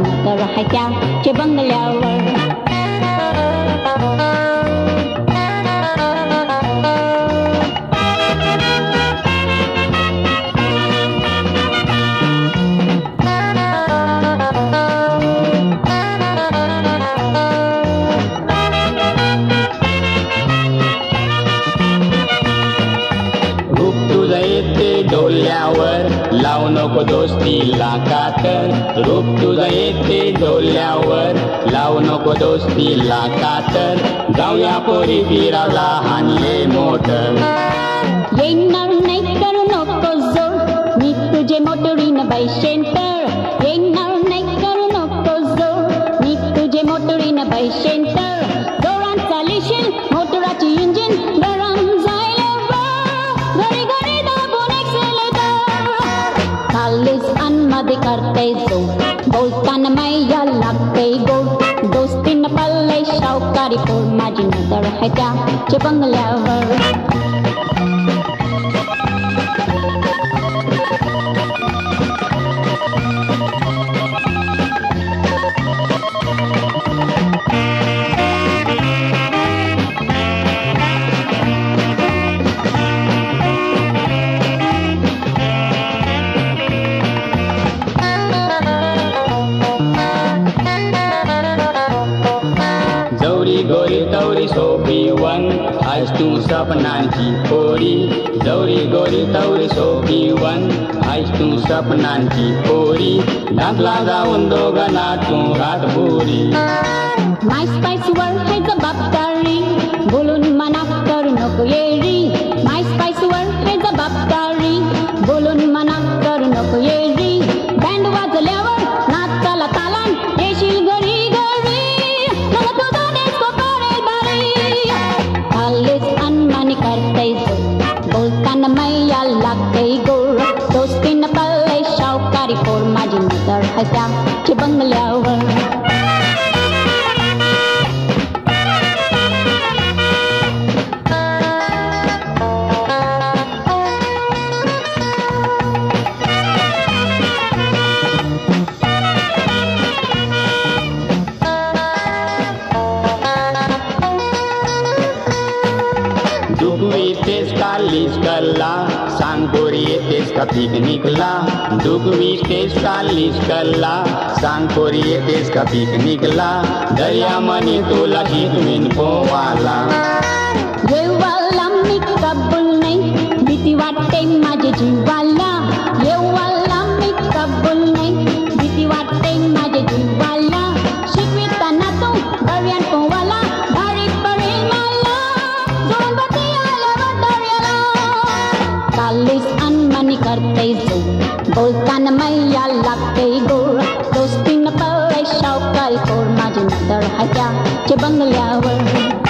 नजर राहायच्या चे बंगल्यावर. डोल्यावर लावू नको दोस्तीला कातर. रूप तुझं येते डोल्यावर लावू नको दोस्तीला कातर. जाऊया पोरी फिरायला हानले मोटर. येणार नाही करू नको जोर मी तुझे मोटरीनं बैशेन तर. येणार नाही करू नको जोर मी तुझे मोटरीनं बैशेन तर. जोरात चालीशील मोटराची इंजिन गरम जायला घरी घरी दाबून चालीस अनमध्ये करते जो बोलताना मैया लागते गोड. दोस्तीनं पल्ले शावकारी पोर माझी नजर आहे त्याच्या बंगल्यावर. जवरी गोरी तवरी शोभिवन आज तू सपनांची पोरी. जवरी गोरी तवरी शोभिवन आज तू सपनांची पोरी. ढाकला जाऊन दोघांना तू रातभोरी. माय स्पाइसवर है जबाबदारी बोलून मना करू नको येरी. माय स्पाइसवर है जबाबदारी बोलून मना करू नको येरी. बँड वाजल्यावर नाचाला तालान येशील घरी घरी. मला तुझा डिस्को करेल बारी. आलेच अनमानी करते जो बोलताना मैया लागते गोड. दोस्तीनं पल्ले शावकारी पोर माझी नजर आहे त्याच्या बंगल्यावर. दुगू येतेस का लिस्कला सांग पोरी येतेस का पिकनिकला. दुगू येतेस का लिस्कला सांग पोरी येतेस का पिकनिकला. दर्या मनी तुला शिकवीन पोवाला. येवाला मी कबूल नाही भीती वाटते माझ्या जीवाला. येवाला मी कबूल नाही भीती वाटते माझ्या जीवाला. शिकविताना तू दर्यान पोवाला भारी पडेल मला. जोडून बती आल्यावर दर्याला. चालीस अनमनी करते जो बोलताना मैया लागते गोड. दोस्तीनं पल्ले शावकारी पोर माझी नजर आहे त्याच्या बंगल्यावर.